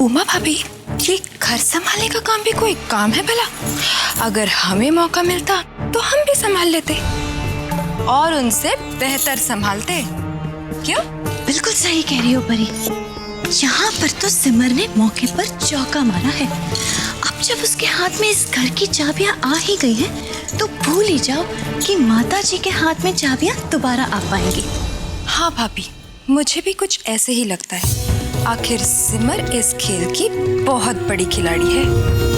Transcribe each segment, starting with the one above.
उमा भाभी, ये घर संभालने का काम भी कोई काम है भला? अगर हमें मौका मिलता तो हम भी संभाल लेते और उनसे बेहतर संभालते। क्यों? बिल्कुल सही कह रही हो परी। यहाँ पर तो सिमर ने मौके पर चौका मारा है। अब जब उसके हाथ में इस घर की चाबियां आ ही गई हैं, तो भूल ही जाओ कि माता जी के हाथ में चाबियां दोबारा आ पाएंगी। हाँ भाभी, मुझे भी कुछ ऐसे ही लगता है। आखिर सिमर इस खेल की बहुत बड़ी खिलाड़ी है।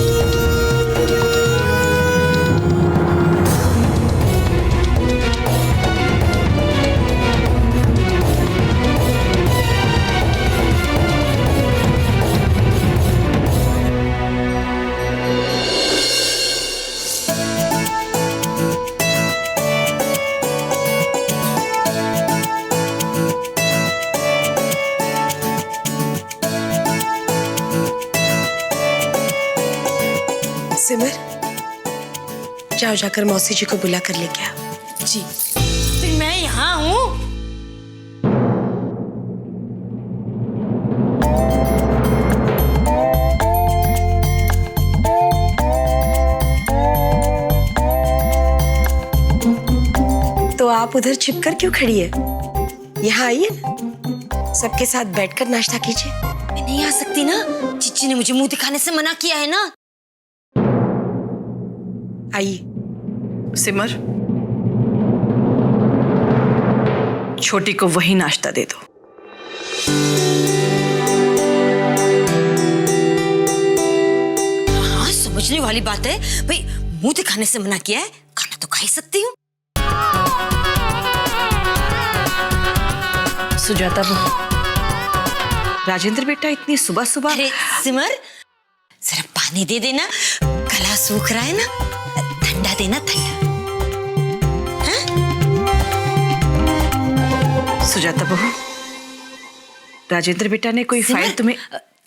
सिमर, जाओ जाकर मौसी जी को बुला कर लेके आओ। जी, फिर मैं यहाँ हूँ। तो आप उधर छिपकर क्यों खड़ी है? यहाँ आइए ना, सबके साथ बैठकर नाश्ता कीजिए। मैं नहीं आ सकती ना, चिच्ची ने मुझे मुंह दिखाने से मना किया है ना। आइए। सिमर, छोटी को वही नाश्ता दे दो। हाँ, समझने वाली बात है भाई, मुंह दिखाने से मना किया है, खाना तो खा ही सकती हूँ। सुजाता बहू, राजेंद्र बेटा इतनी सुबह सुबह। अरे सिमर, जरा पानी दे देना, गला सूख रहा है ना, ठंडा देना, ठंडा। हाँ? सुजाता बहू, राजेंद्र बेटा ने कोई फाइल तुम्हें।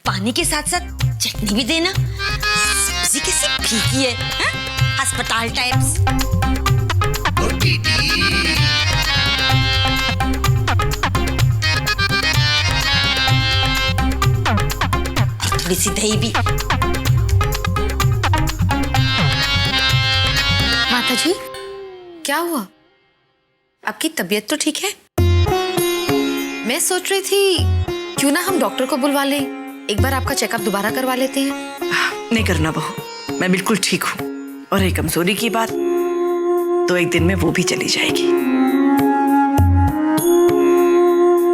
पानी के साथ साथ चटनी भी देना। सब्जी कैसी फीकी है, हाँ? अस्पताल टाइप्स। थोड़ी सी दही भी। माता जी, क्या हुआ? आपकी तबीयत तो ठीक है? मैं सोच रही थी क्यों ना हम डॉक्टर को बुलवा लें, एक बार आपका चेकअप दोबारा करवा लेते हैं। नहीं करना बहू, मैं बिल्कुल ठीक हूँ। और ये कमजोरी की बात तो एक दिन में वो भी चली जाएगी।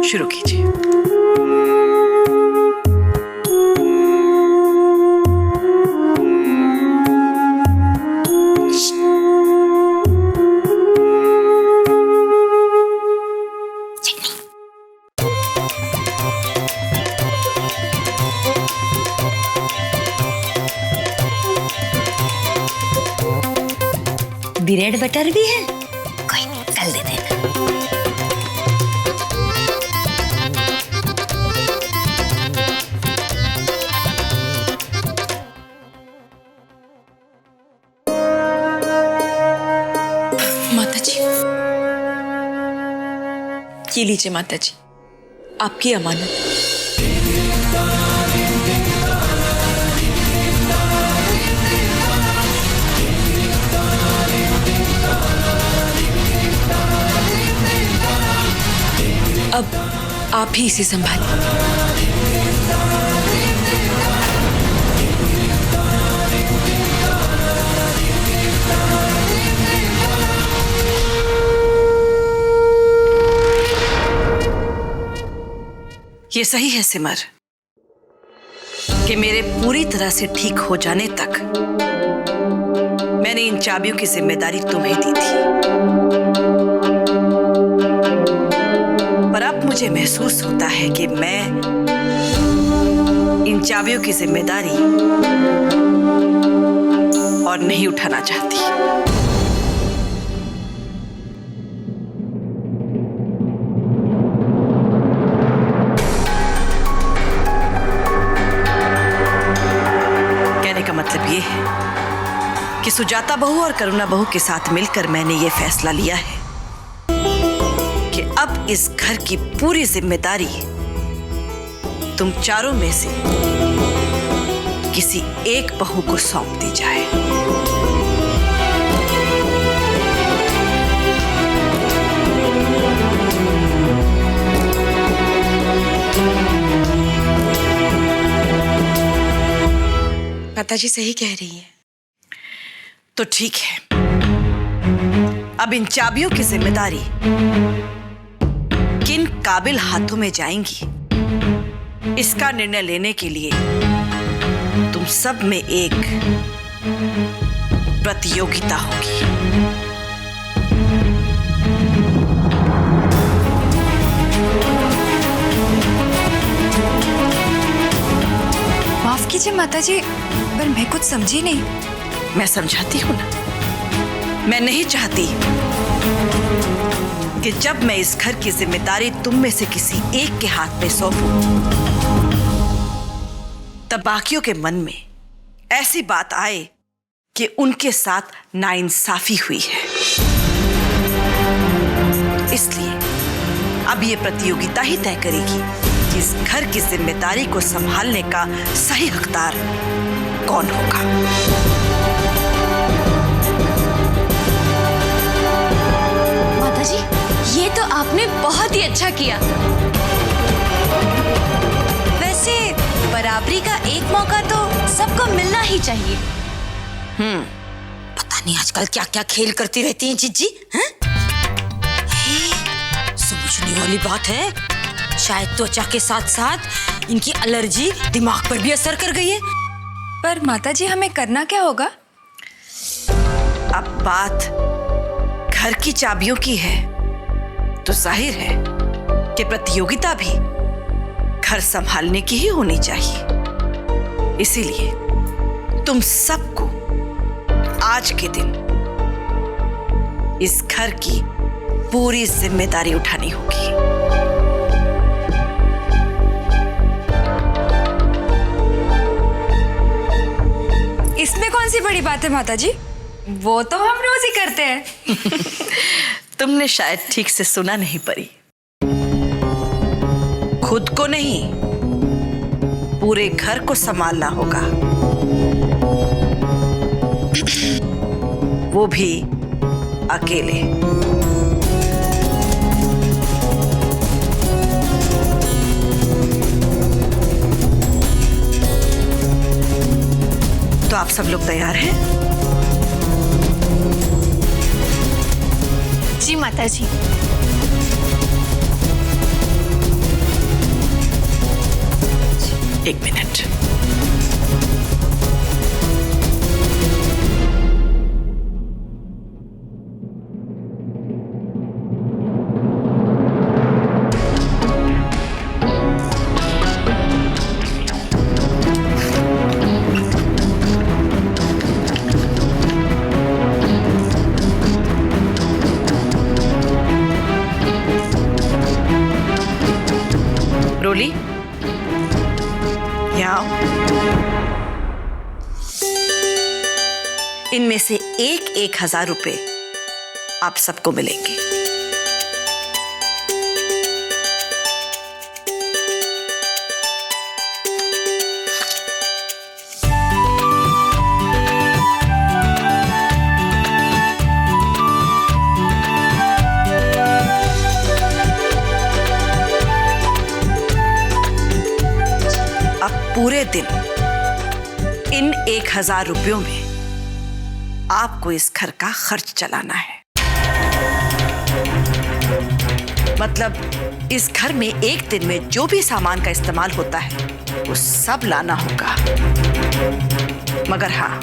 शुरू कीजिए। ब्रेड बटर भी है, कोई नहीं, कल दे देना। माता जी, ये लीजिए माता जी, आपकी अमानत। अब आप ही इसे संभालिए। ये सही है सिमर कि मेरे पूरी तरह से ठीक हो जाने तक मैंने इन चाबियों की जिम्मेदारी तुम्हें दी थी। पर अब मुझे महसूस होता है कि मैं इन चाबियों की जिम्मेदारी और नहीं उठाना चाहती। कहने का मतलब ये है कि सुजाता बहू और करुणा बहू के साथ मिलकर मैंने ये फैसला लिया है कि अब इस घर की पूरी जिम्मेदारी तुम चारों में से किसी एक बहू को सौंप दी जाए। माताजी सही कह रही है। तो ठीक है, अब इन चाबियों की जिम्मेदारी किन काबिल हाथों में जाएंगी, इसका निर्णय लेने के लिए तुम सब में एक प्रतियोगिता होगी। माफ कीजिए माताजी, पर मैं कुछ समझी नहीं। मैं समझाती हूं ना। मैं नहीं चाहती कि जब मैं इस घर की जिम्मेदारी तुम में से किसी एक के हाथ में सौंपूं, तब बाकियों के मन में ऐसी बात आए कि उनके साथ नाइंसाफी हुई है। इसलिए अब ये प्रतियोगिता ही तय करेगी कि इस घर की जिम्मेदारी को संभालने का सही हकदार कौन होगा। माताजी, ये तो आपने बहुत ही अच्छा किया। वैसे बराबरी का एक मौका तो सबको मिलना ही चाहिए। पता नहीं आजकल क्या क्या खेल करती रहती हैं जीजी, हैं? समझने वाली बात है। शायद त्वचा के साथ साथ इनकी एलर्जी दिमाग पर भी असर कर गई है। पर माताजी, हमें करना क्या होगा? अब बात घर की चाबियों की है तो जाहिर है कि प्रतियोगिता भी घर संभालने की ही होनी चाहिए। इसीलिए तुम सबको आज के दिन इस घर की पूरी जिम्मेदारी उठानी होगी। इसमें कौन सी बड़ी बात है माताजी? वो तो हम रोज ही करते हैं। तुमने शायद ठीक से सुना नहीं परी। खुद को नहीं, पूरे घर को संभालना होगा, वो भी अकेले। तो आप सब लोग तैयार हैं? जी माताजी। एक मिनट। रोली, यहाँ आओ। इनमें से 1,000 रुपए आप सबको मिलेंगे। अब पूरे दिन इन 1,000 रुपयों में आपको इस घर का खर्च चलाना है। मतलब इस घर में एक दिन में जो भी सामान का इस्तेमाल होता है वो सब लाना होगा। मगर हाँ,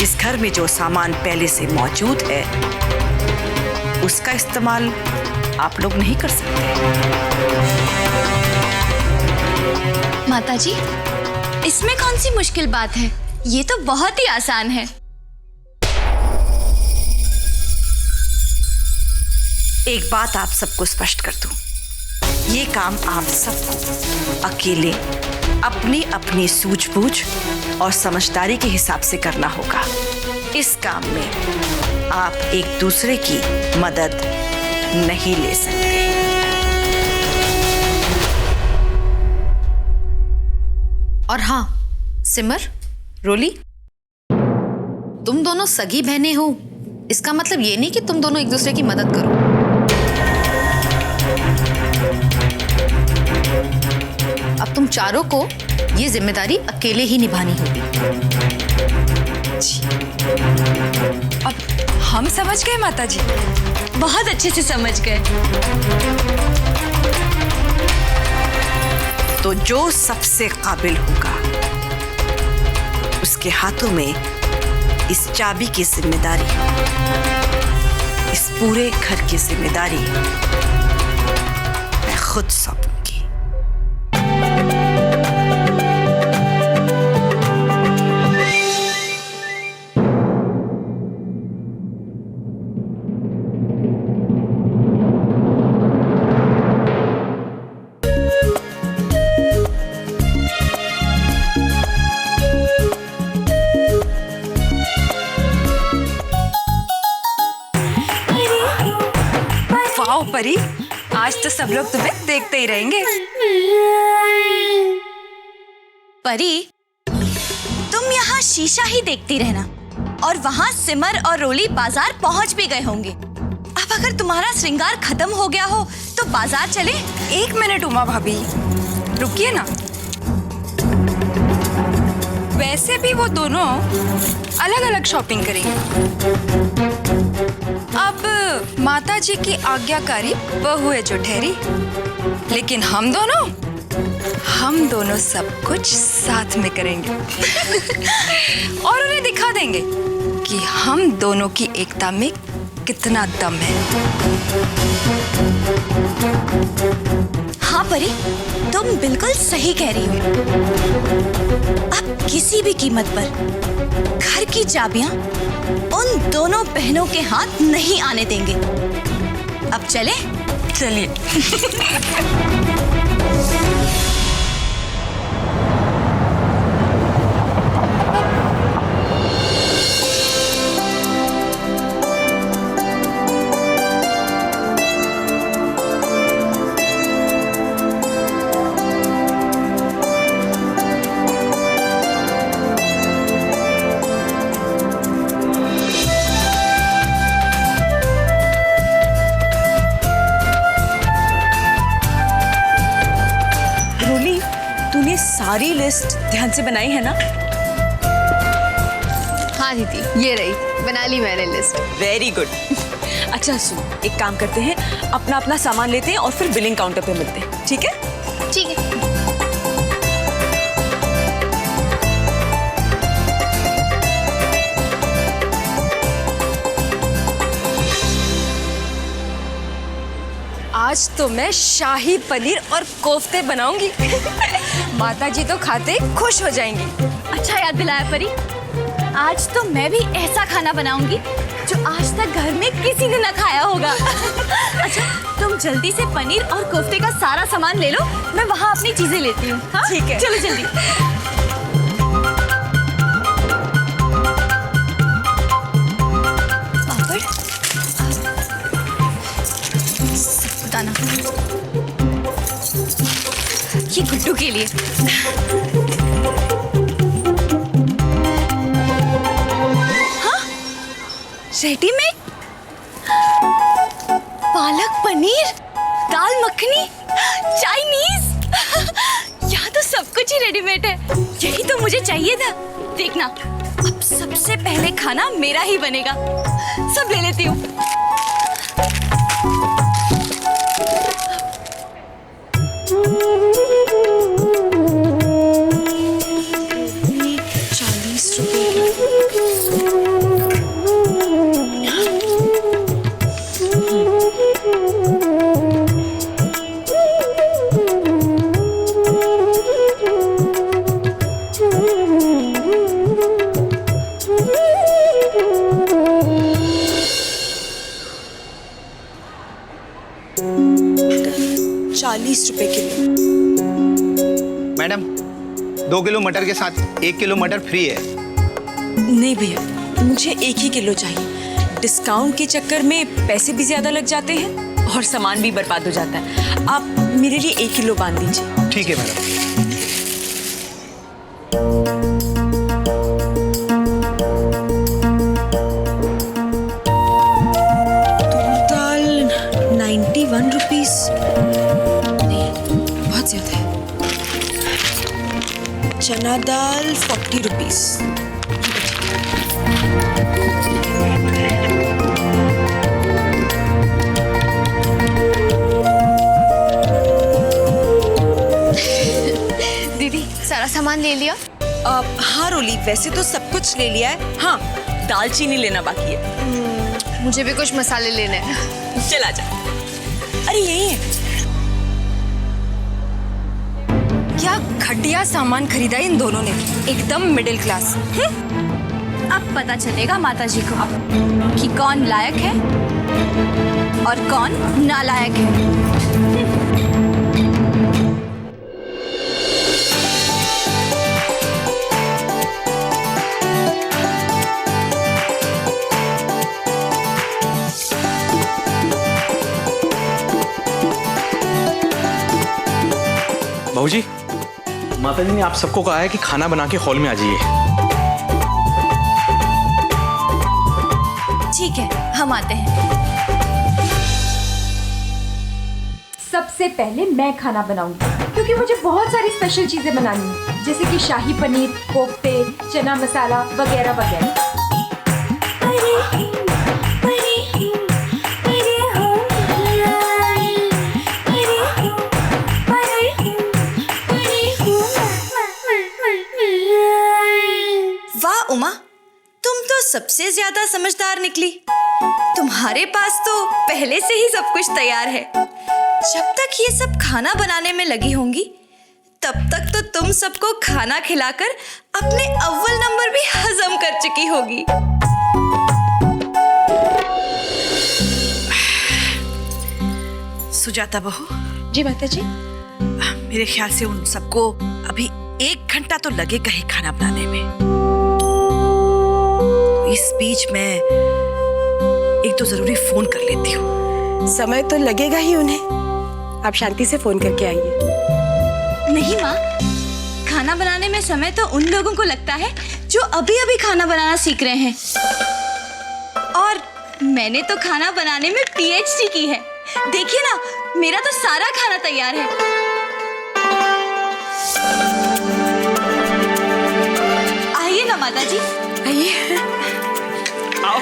इस घर में जो सामान पहले से मौजूद है उसका इस्तेमाल आप लोग नहीं कर सकते। माताजी, इसमें कौन सी मुश्किल बात है? ये तो बहुत ही आसान है। एक बात आप सबको स्पष्ट कर दूं, ये काम आप सबको अकेले अपनी अपनी सूझबूझ और समझदारी के हिसाब से करना होगा। इस काम में आप एक दूसरे की मदद नहीं ले सकते। और हाँ सिमर, रोली, तुम दोनों सगी बहनें हो, इसका मतलब ये नहीं कि तुम दोनों एक दूसरे की मदद करो। अब तुम चारों को ये जिम्मेदारी अकेले ही निभानी होगी। अब हम समझ गए माता जी। बहुत अच्छे से समझ गए। तो जो सबसे काबिल होगा उसके हाथों में इस चाबी की जिम्मेदारी, इस पूरे घर की जिम्मेदारी मैं खुद सौंपूंगी। वाओ परी, आज तो सब लोग तुम्हें देखते ही रहेंगे। परी, तुम यहाँ शीशा ही देखती रहना और वहाँ सिमर और रोली बाजार पहुँच भी गए होंगे। अब अगर तुम्हारा श्रृंगार खत्म हो गया हो तो बाजार चले। 1 मिनट उमा भाभी, रुकिए ना। वैसे भी वो दोनों अलग अलग शॉपिंग करेंगे। अब माता जी की आज्ञाकारी बहू है जो ठहरी, लेकिन हम दोनों सब कुछ साथ में करेंगे और उन्हें दिखा देंगे कि हम दोनों की एकता में कितना दम है। हाँ परी, तुम बिल्कुल सही कह रही हो। अब किसी भी कीमत पर घर की चाबियां उन दोनों बहनों के हाथ नहीं आने देंगे। अब चले? चलिए। सारी लिस्ट ध्यान से बनाई है ना? हाँ दीदी, ये रही, बना ली मैंने लिस्ट। Very good. अच्छा सुन, एक काम करते हैं, अपना अपना सामान लेते हैं और फिर बिलिंग काउंटर पे मिलते हैं, ठीक है? ठीक है। आज तो मैं शाही पनीर और कोफ्ते बनाऊंगी। माता जी तो खाते खुश हो जाएंगी। अच्छा याद दिलाया परी, आज तो मैं भी ऐसा खाना बनाऊंगी जो आज तक घर में किसी ने न खाया होगा। अच्छा, तुम जल्दी से पनीर और कोफ्ते का सारा सामान ले लो, मैं वहाँ अपनी चीजें लेती हूँ। ठीक है, चलो जल्दी। पापड़, दाना, ये गुड्डू के लिए। हाँ, रेडीमेड पालक पनीर, दाल मखनी, चाइनीज। यहाँ तो सब कुछ ही रेडीमेड है। यही तो मुझे चाहिए था। देखना, अब सबसे पहले खाना मेरा ही बनेगा। सब ले लेती हूँ। 40 रुपए। ₹40 किलो। मैडम, 2 किलो मटर के साथ 1 किलो मटर फ्री है। नहीं भैया, मुझे 1 ही किलो चाहिए। डिस्काउंट के चक्कर में पैसे भी ज्यादा लग जाते हैं और सामान भी बर्बाद हो जाता है। आप मेरे लिए 1 किलो बांध दीजिए। ठीक है मैडम। चना दाल 40 रुपीस। दीदी सारा सामान ले लिया? हाँ रोली, वैसे तो सब कुछ ले लिया है। हाँ, दालचीनी लेना बाकी है। मुझे भी कुछ मसाले लेने हैं। चला जा। अरे यही है। क्या घटिया सामान खरीदा इन दोनों ने, एकदम मिडिल क्लास। अब पता चलेगा माताजी को कि कौन लायक है और कौन नालायक है। बहू जी, माताजी ने आप सबको कहा है कि खाना बना के हॉल में आ जाइए। ठीक है, हम आते हैं। सबसे पहले मैं खाना बनाऊंगी क्योंकि मुझे बहुत सारी स्पेशल चीजें बनानी है, जैसे कि शाही पनीर, कोफ्ते, चना मसाला वगैरह वगैरह। वाह उमा, तुम तो सबसे ज्यादा समझदार निकली। तुम्हारे पास तो पहले से ही सब कुछ तैयार है। जब तक ये सब खाना बनाने में लगी होंगी, तब तक तो तुम सबको खाना खिलाकर अपने अव्वल नंबर भी हजम कर चुकी होगी। सुजाता बहू, जी माताजी। मेरे ख्याल से उन सबको अभी 1 घंटा तो लगेगा ही खाना बनाने में। तो इस बीच मैं एक तो जरूरी फोन कर लेती हूँ। समय तो लगेगा ही उन्हें, आप शांति से फोन करके आइए। नहीं माँ, खाना बनाने में समय तो उन लोगों को लगता है जो अभी अभी खाना बनाना सीख रहे हैं। और मैंने तो खाना बनाने में PhD की है। देखिए ना, मेरा तो सारा खाना तैयार है। आइए ना माताजी, आइए। आओ।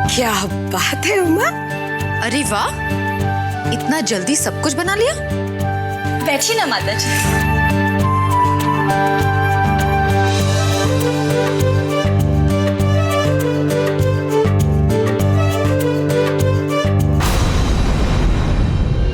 क्या बात है उमा, अरे वाह, इतना जल्दी सब कुछ बना लिया। बैठिए ना माताजी।